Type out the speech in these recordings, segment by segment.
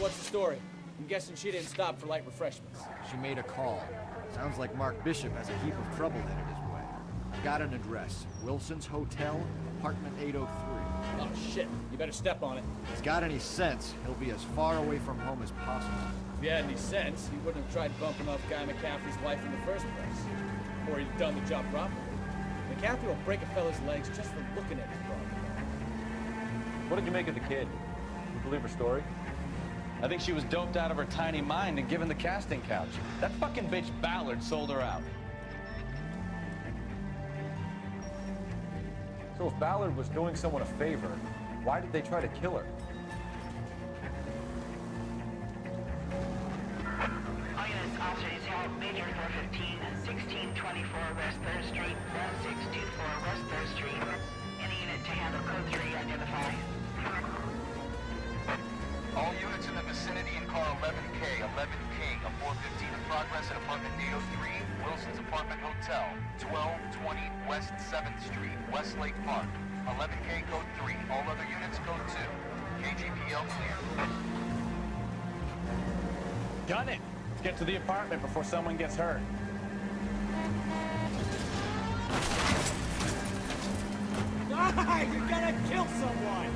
what's the story? I'm guessing she didn't stop for light refreshments. She made a call. Sounds like Mark Bishop has a heap of trouble headed his way. I've got an address. Wilson's Hotel, apartment 803. Oh, shit. You better step on it. If he's got any sense, he'll be as far away from home as possible. If he had any sense, he wouldn't have tried bumping off Guy McCaffrey's wife in the first place. Or he'd have done the job properly. McCaffrey will break a fella's legs just for looking at his problem. What did you make of the kid? You believe her story? I think she was doped out of her tiny mind and given the casting couch. That fucking bitch Ballard sold her out. So if Ballard was doing someone a favor, why did they try to kill her? Units, officers, help, Major 415, 1624 West 3rd Street, 1624 West 3rd Street. Any unit to handle code 3, identify. All units in the vicinity in car 11K, 11K, a 415 in progress at apartment 803, Wilson's Apartment Hotel, 1220 West 7th Street, Westlake Park. 11K code 3, all other units code 2. KGPL clear. Gun it! Let's get to the apartment before someone gets hurt. Ah, you're gonna kill someone!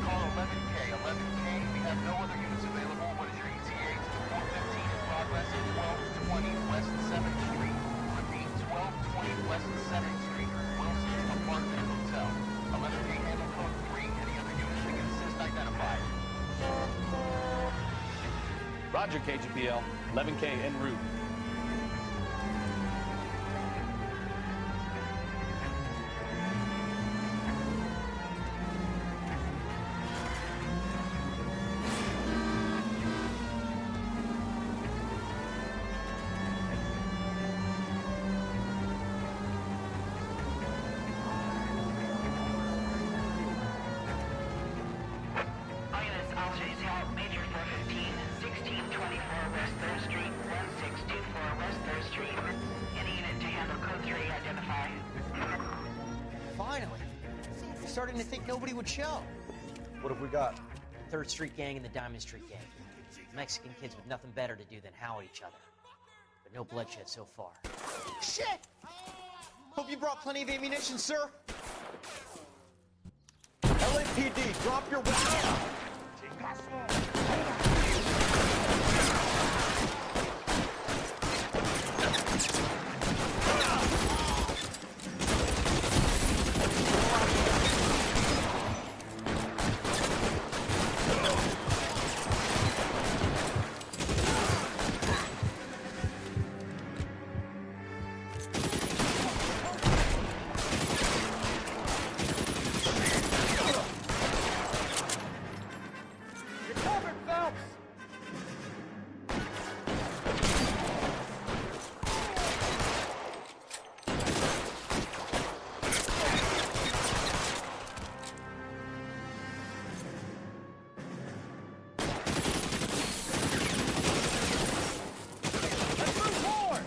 Call 11K, 11K, we have no other units available. What is your ETA? 415 in progress at 1220 West 7th Street. Repeat, 1220 West 7th Street, Wilson's Apartment Hotel. 11K handle code 3, any other units that can assist identified. Roger, KGPL. 11K en route. Units, officers, help, Major 415, 1624 West 3rd Street, 1624 West 3rd Street. Any unit to handle code 3, identify. Finally. We're starting to think nobody would show. What have we got? 3rd Street Gang and the Diamond Street Gang. Mexican kids with nothing better to do than howl at each other. But no bloodshed so far. Shit! Hope you brought plenty of ammunition, sir. LAPD, drop your weapon! You're covered, Phelps! Let's move forward!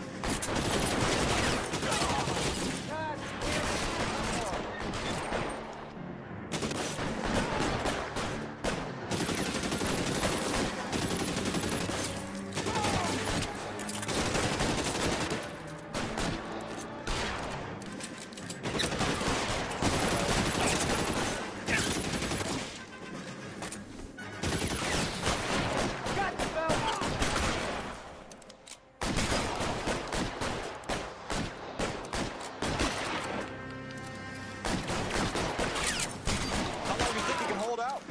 God got the Phelps! How long do you think you can hold out?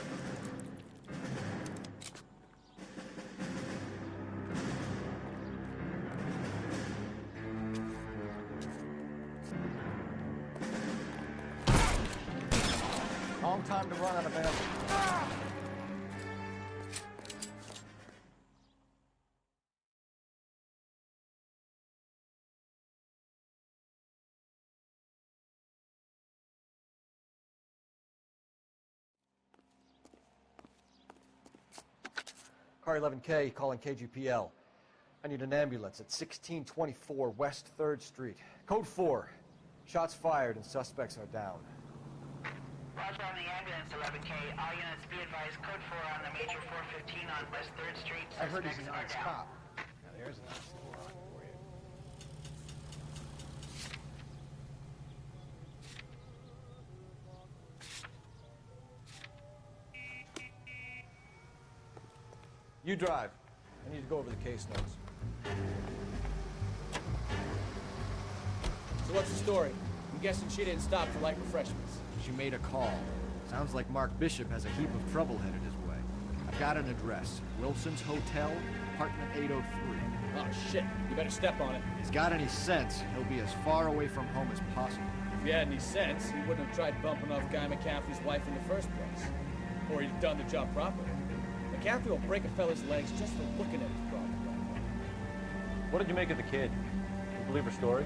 Long time to run out of ammo. Car 11K calling KGPL. I need an ambulance at 1624 West 3rd Street. Code 4. Shots fired and suspects are down. Roger on the ambulance, 11K. All units be advised, code 4 on the major 415 on West 3rd Street. I heard he's Suspects an are down. ex-cop. Now there's an oxymoron for you. You drive. I need to go over the case notes. So what's the story? I'm guessing she didn't stop for light refreshments. She made a call. Sounds like Mark Bishop has a heap of trouble headed his way. I've got an address. Wilson's Hotel, apartment 803. Oh shit, you better step on it. If he's got any sense, he'll be as far away from home as possible. If he had any sense, he wouldn't have tried bumping off Guy McCaffrey's wife in the first place. Or he'd done the job properly. McCaffrey will break a fella's legs just for looking at his problem. What did you make of the kid? You believe her story?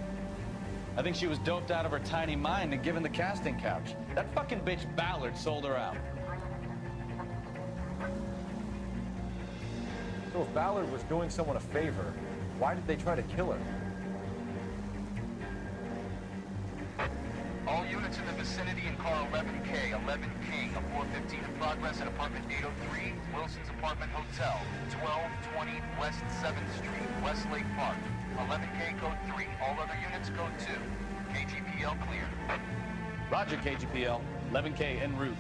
I think she was doped out of her tiny mind and given the casting couch. That fucking bitch Ballard sold her out. So if Ballard was doing someone a favor, why did they try to kill her? All units in the vicinity in car 11K, 11 King, a 415 in progress at apartment 803, Wilson's Apartment Hotel, 1220 West 7th Street, Westlake Park. 11K code 3, all other units code 2. KGPL cleared. Roger, KGPL. 11K en route.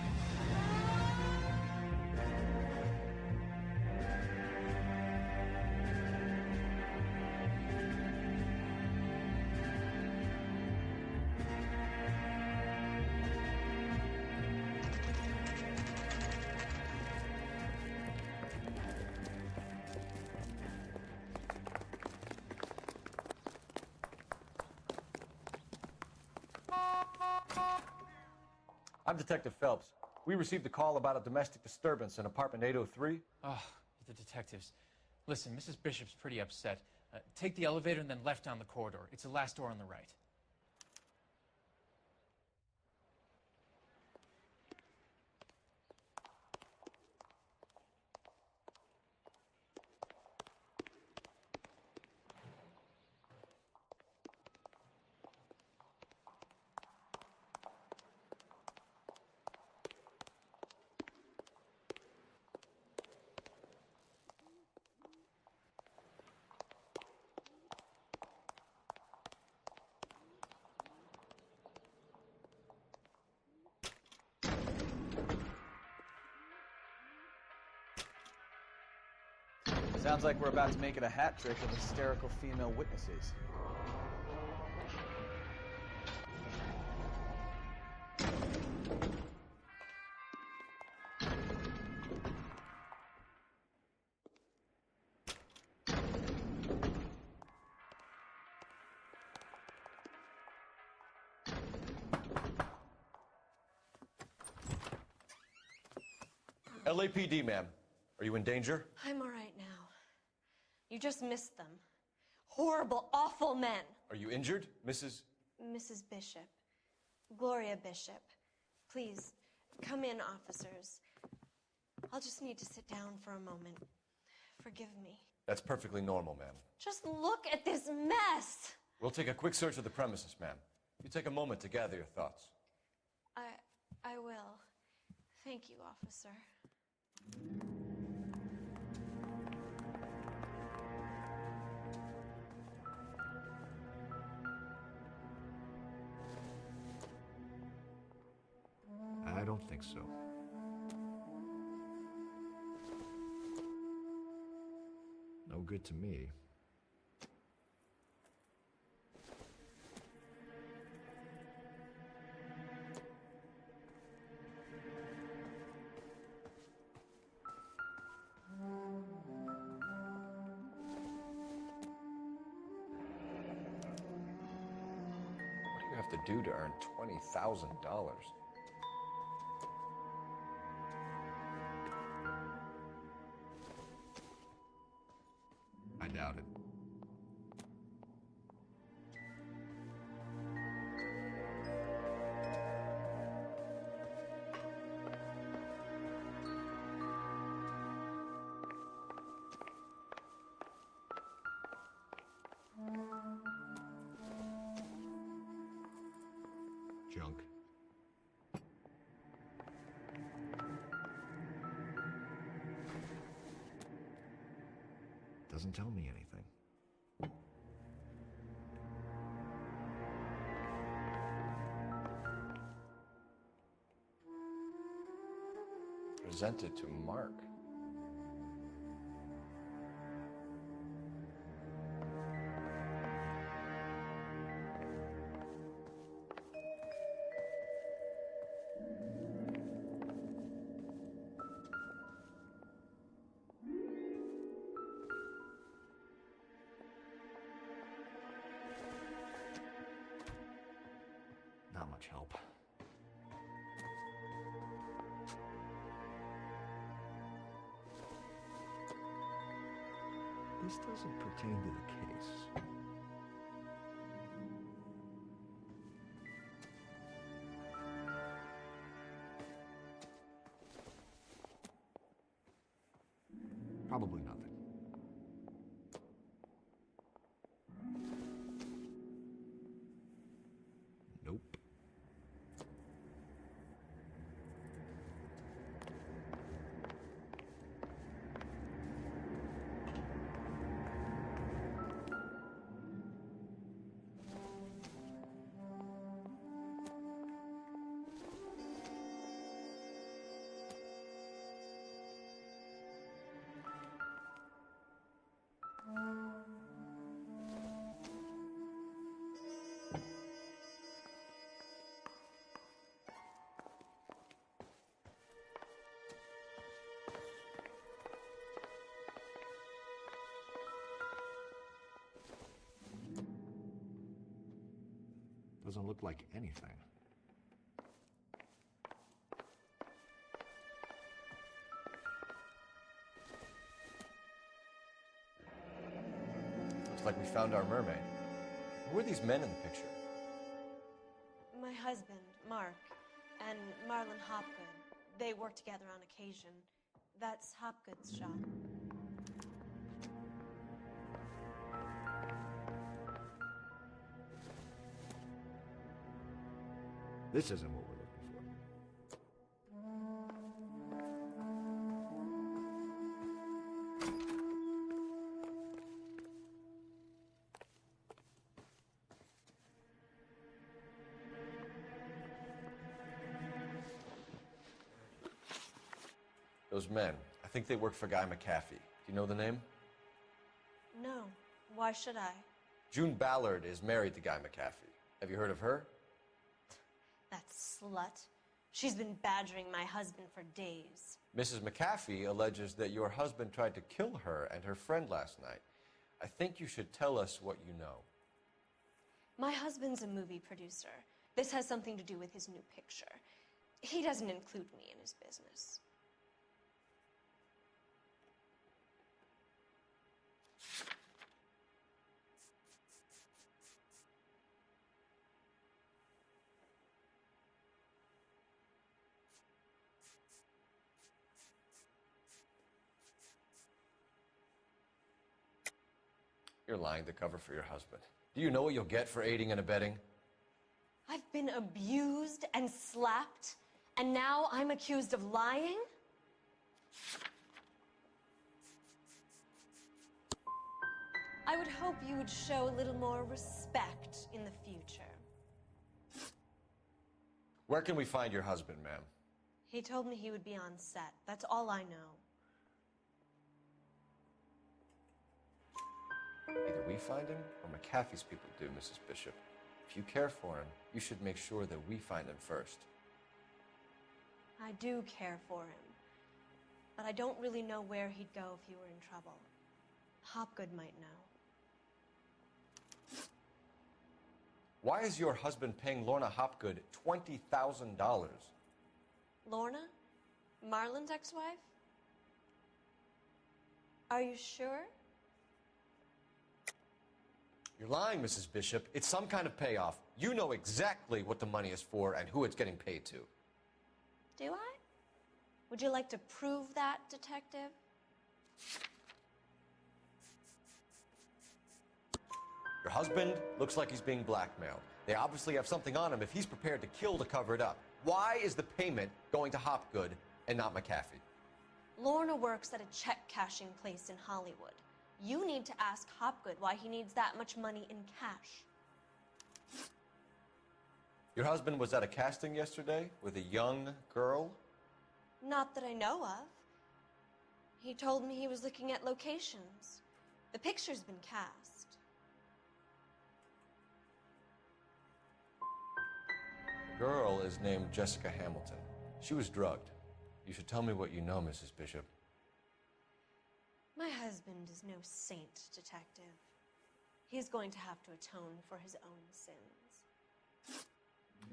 I'm Detective Phelps. We received a call about a domestic disturbance in apartment 803. Oh, the detectives. Listen, Mrs. Bishop's pretty upset. Take the elevator and then left down the corridor. It's the last door on the right. Sounds like we're about to make it a hat trick of hysterical female witnesses. LAPD, ma'am. Are you in danger? I'm all right now. You just missed them. Horrible, awful men. Are you injured, Mrs.? Mrs. Bishop. Gloria Bishop. Please, come in, officers. I'll just need to sit down for a moment. Forgive me. That's perfectly normal, ma'am. Just look at this mess. We'll take a quick search of the premises, ma'am. You take a moment to gather your thoughts. I will. Thank you, officer. I don't think so. No good to me. What do you have to do to earn $20,000? I doubt it. Junk. Doesn't tell me anything. Presented to Mark. Not much help. This doesn't pertain to the case. Probably nothing. Nope. Doesn't look like anything. Looks like we found our mermaid. Who are these men in the picture? My husband, Mark, and Marlon Hopgood. They work together on occasion. That's Hopgood's shop. This isn't what we're looking for. Those men, I think they work for Guy McAfee. Do you know the name? No. Why should I? June Ballard is married to Guy McAfee. Have you heard of her? That slut. She's been badgering my husband for days. Mrs. McAfee alleges that your husband tried to kill her and her friend last night. I think you should tell us what you know. My husband's a movie producer. This has something to do with his new picture. He doesn't include me in his business. You're lying to cover for your husband. Do you know what you'll get for aiding and abetting? I've been abused and slapped, and now I'm accused of lying? I would hope you would show a little more respect in the future. Where can we find your husband, ma'am? He told me he would be on set. That's all I know. Either we find him or McAfee's people do, Mrs. Bishop. If you care for him, you should make sure that we find him first. I do care for him, but I don't really know where he'd go if he were in trouble. Hopgood might know. Why is your husband paying Lorna Hopgood $20,000? Lorna? Marlon's ex-wife? Are you sure? You're lying, Mrs. Bishop. It's some kind of payoff. You know exactly what the money is for and who it's getting paid to. Do I? Would you like to prove that, detective? Your husband looks like he's being blackmailed. They obviously have something on him if he's prepared to kill to cover it up. Why is the payment going to Hopgood and not McAfee? Lorna works at a check-cashing place in Hollywood. You need to ask Hopgood why he needs that much money in cash. Your husband was at a casting yesterday with a young girl? Not that I know of. He told me he was looking at locations. The picture's been cast. The girl is named Jessica Hamilton. She was drugged. You should tell me what you know, Mrs. Bishop. My husband is no saint, Detective. He's going to have to atone for his own sins.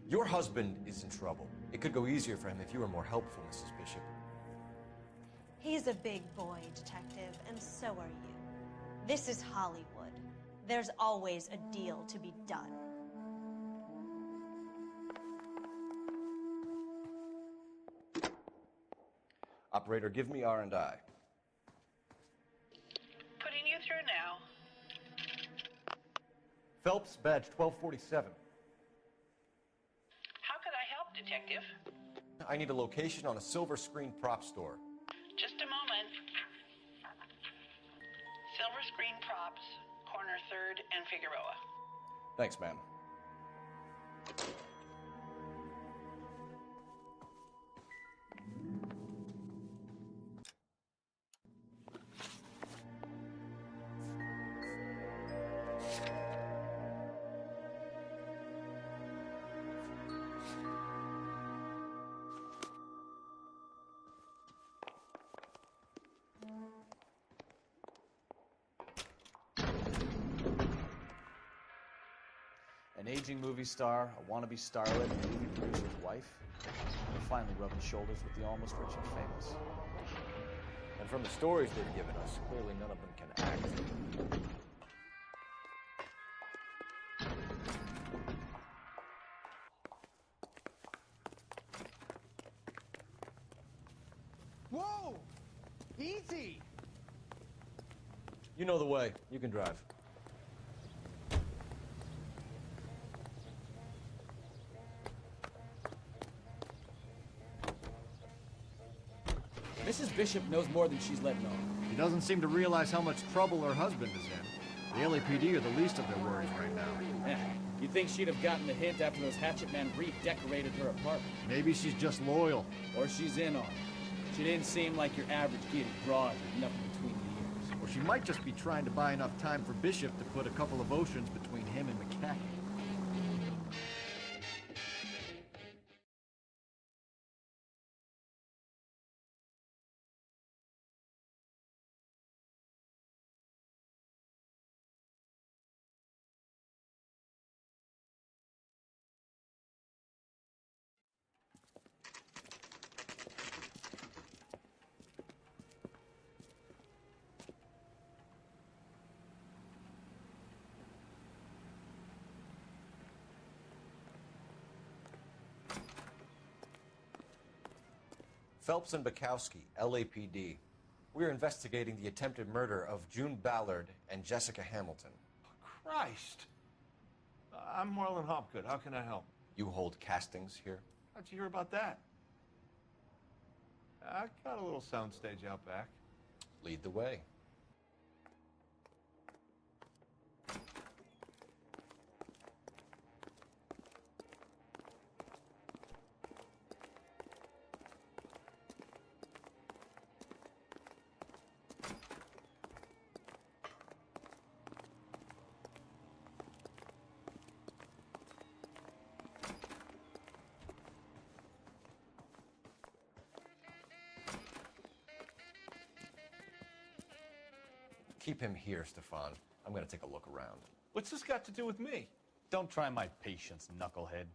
Your husband is in trouble. It could go easier for him if you were more helpful, Mrs. Bishop. He's a big boy, Detective, and so are you. This is Hollywood. There's always a deal to be done. Operator, give me R&I. Putting you through now. Phelps, badge 1247. How could I help, Detective? I need a location on a silver screen prop store. Just a moment. Silver Screen Props, corner 3rd and Figueroa. Thanks, ma'am. An aging movie star, a wannabe starlet, and a movie producer's wife. They're finally rubbing shoulders with the almost rich and famous. And from the stories they've given us, clearly none of them can act. Whoa! Easy! You know the way. You can drive. Mrs. Bishop knows more than she's letting on. She doesn't seem to realize how much trouble her husband is in. The LAPD are the least of their worries right now. Yeah, you'd think she'd have gotten the hint after those hatchet men redecorated her apartment. Maybe she's just loyal. Or she's in on it. She didn't seem like your average giddy broad with nothing between the ears. Or she might just be trying to buy enough time for Bishop to put a couple of oceans between him and McAfee. Phelps and Bukowski, LAPD. We're investigating the attempted murder of June Ballard and Jessica Hamilton. Christ! I'm Marlon Hopgood. How can I help? You hold castings here? How'd you hear about that? I got a little soundstage out back. Lead the way. Keep him here, Stefan. I'm gonna take a look around. What's this got to do with me? Don't try my patience, knucklehead.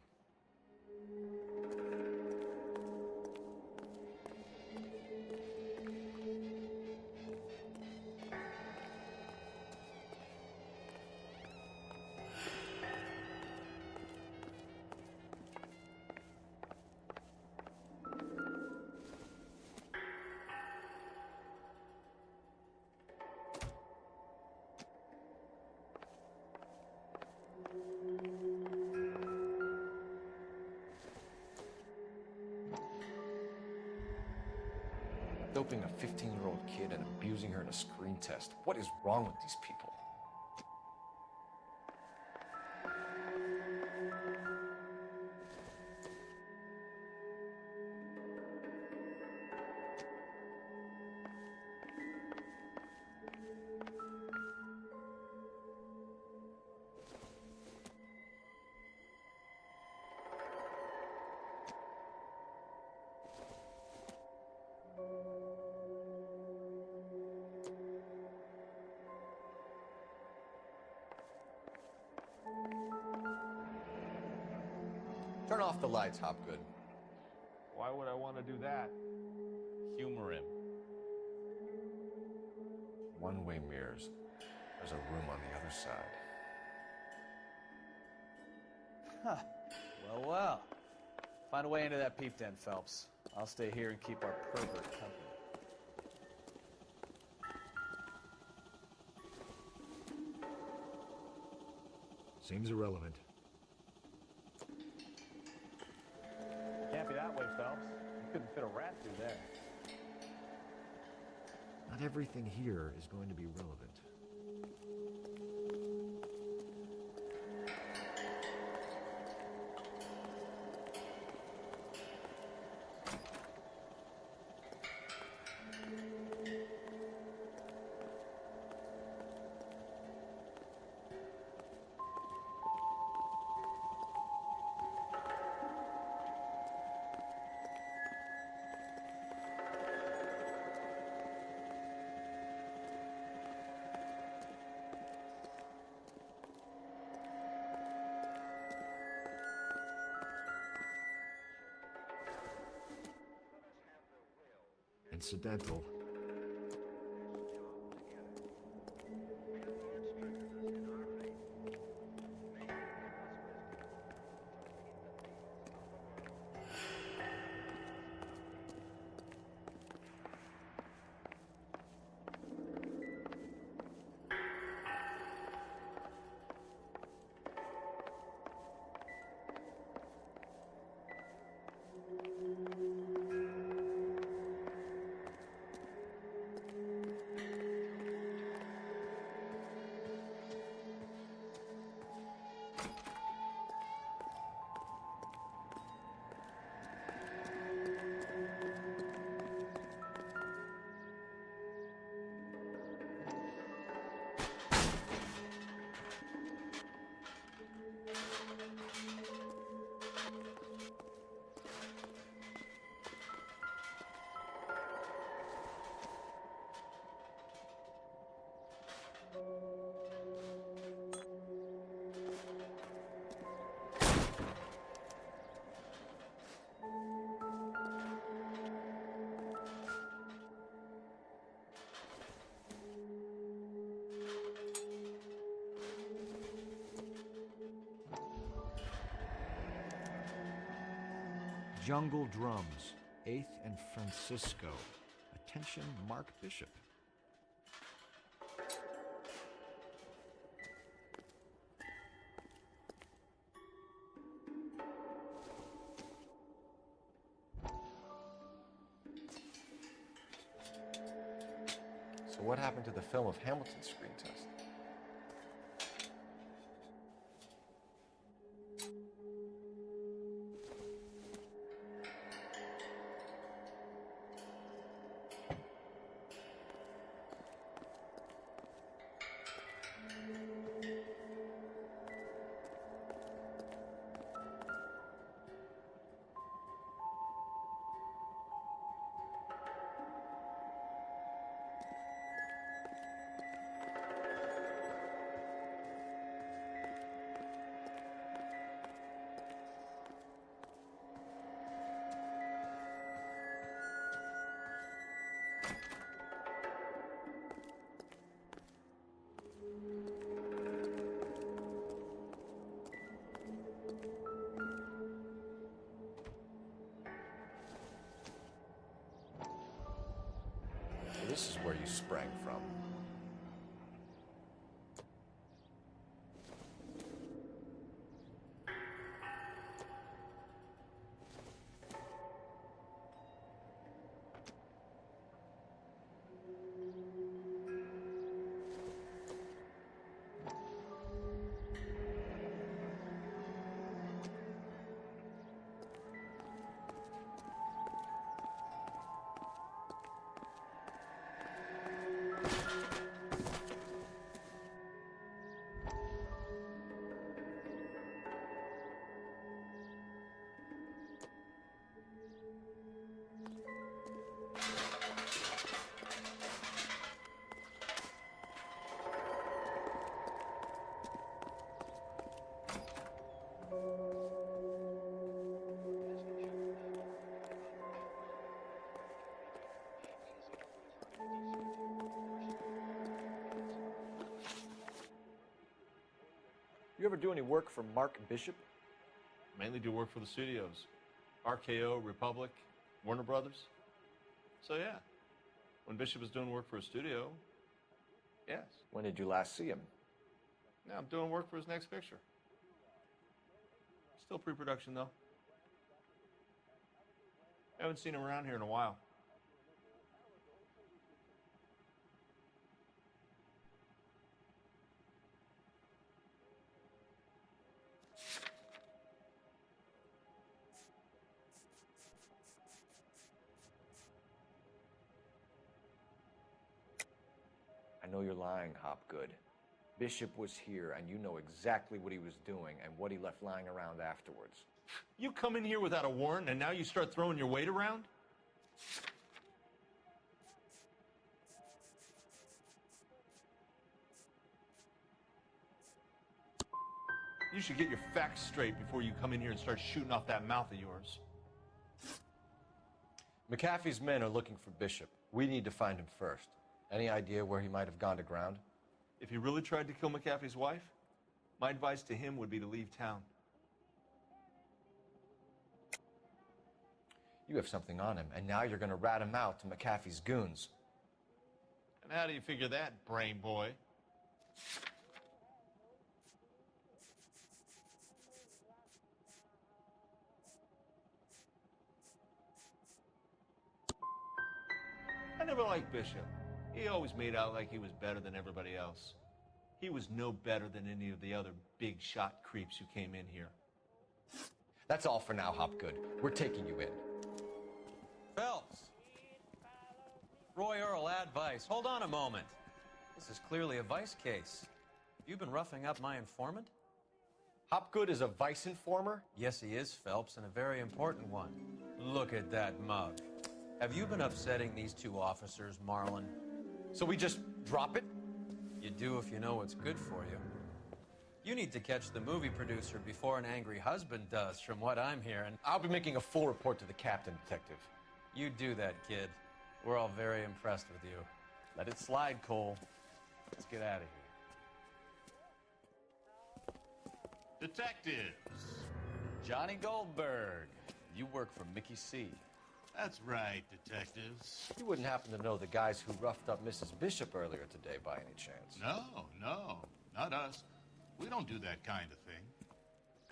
Doping a 15-year-old kid and abusing her in a screen test. What is wrong with these people? Turn off the lights, Hopgood. Why would I want to do that? Humor him. One-way mirrors. There's a room on the other side. Huh. Well, well. Find a way into that peep den, Phelps. I'll stay here and keep our pervert company. Seems irrelevant. Can't be that way, Phelps. You couldn't fit a rat through there. Not everything here is going to be relevant. Incidental. Jungle Drums, 8th and Francisco. Attention, Mark Bishop. So what happened to the film of Hamilton's screen test? So this is where you sprang from. You ever do any work for Mark Bishop? Mainly do work for the studios. RKO, Republic, Warner Brothers. So yeah, when Bishop was doing work for a studio, yes. When did you last see him? Now I'm doing work for his next picture. Still pre-production though. Haven't seen him around here in a while. I know you're lying, Hopgood. Bishop was here, and you know exactly what he was doing and what he left lying around afterwards. You come in here without a warrant, and now you start throwing your weight around? You should get your facts straight before you come in here and start shooting off that mouth of yours. McAfee's men are looking for Bishop. We need to find him first. Any idea where he might have gone to ground? If he really tried to kill McAfee's wife, my advice to him would be to leave town. You have something on him, and now you're going to rat him out to McAfee's goons. And how do you figure that, brain boy? I never liked Bishop. He always made out like he was better than everybody else. He was no better than any of the other big shot creeps who came in here. That's all for now, Hopgood. We're taking you in. Phelps! Roy Earl, advice. Hold on a moment. This is clearly a vice case. You've been roughing up my informant? Hopgood is a vice informer? Yes, he is, Phelps, and a very important one. Look at that mug. Have you been upsetting these two officers, Marlin? So we just drop it? You do if you know what's good for you. You need to catch the movie producer before an angry husband does, from what I'm hearing. I'll be making a full report to the captain, Detective. You do that, kid. We're all very impressed with you. Let it slide, Cole. Let's get out of here. Detectives. Johnny Goldberg. You work for Mickey C. That's right, detectives. You wouldn't happen to know the guys who roughed up Mrs. Bishop earlier today by any chance? No, not us. We don't do that kind of thing.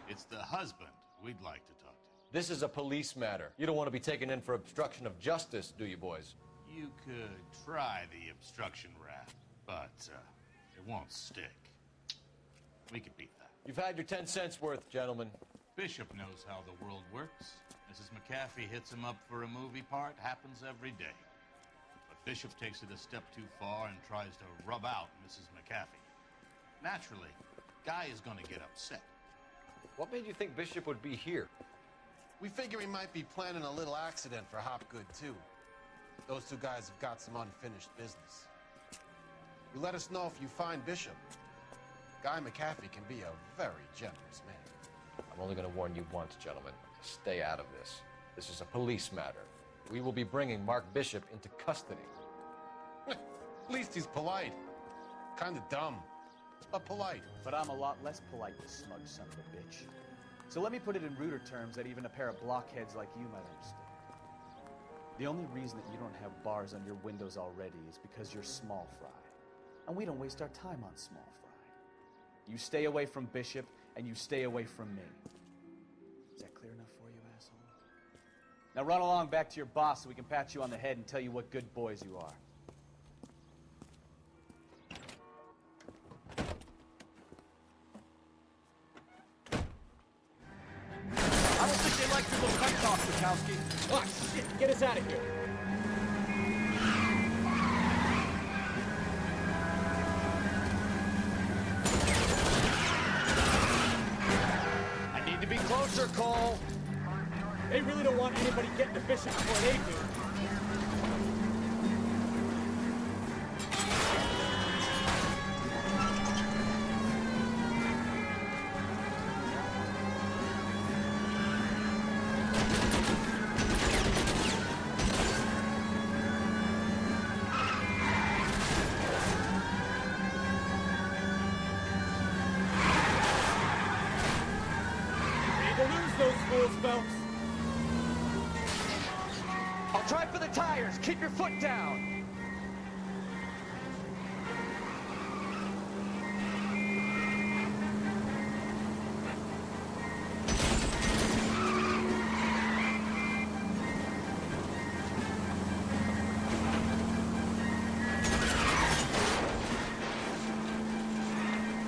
It's the husband we'd like to talk to. This is a police matter. You don't want to be taken in for obstruction of justice, do you, boys? You could try the obstruction rap, but it won't stick. We could beat that. You've had your 10 cents worth, gentlemen. Bishop knows how the world works. Mrs. McAfee hits him up for a movie part, happens every day. But Bishop takes it a step too far and tries to rub out Mrs. McAfee. Naturally, Guy is gonna get upset. What made you think Bishop would be here? We figure he might be planning a little accident for Hopgood, too. Those two guys have got some unfinished business. You let us know if you find Bishop. Guy McAfee can be a very generous man. I'm only going to warn you once, gentlemen. Stay out of this. This is a police matter. We will be bringing Mark Bishop into custody. At least he's polite. Kind of dumb, but polite. But I'm a lot less polite, you smug son of a bitch. So let me put it in ruder terms that even a pair of blockheads like you might understand. The only reason that you don't have bars on your windows already is because you're small fry. And we don't waste our time on small fry. You stay away from Bishop, and you stay away from me. Is that clear enough for you, asshole? Now run along back to your boss so we can pat you on the head and tell you what good boys you are. I don't think they like your little pep talk, Bukowski. Oh, shit! Get us out of here! I need to be closer, Cole. They really don't want anybody getting to Bishop before they do. lose those fools, Phelps. I'll try for the tires. Keep your foot down.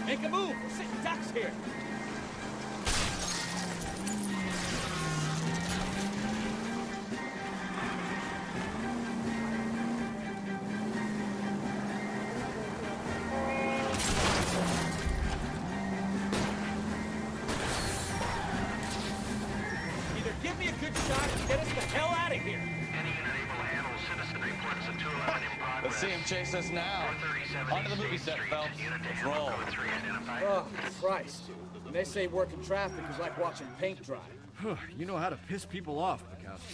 Make a move. We're sitting ducks here. Either give me a good shot and get us the hell out of here. Any unit able to handle citizen reports of 211 in progress. Let's see him chase us now. Onto the movie set, Phelps. Let's roll. Oh, Christ. When they say working traffic is like watching paint dry. You know how to piss people off, McCaffrey.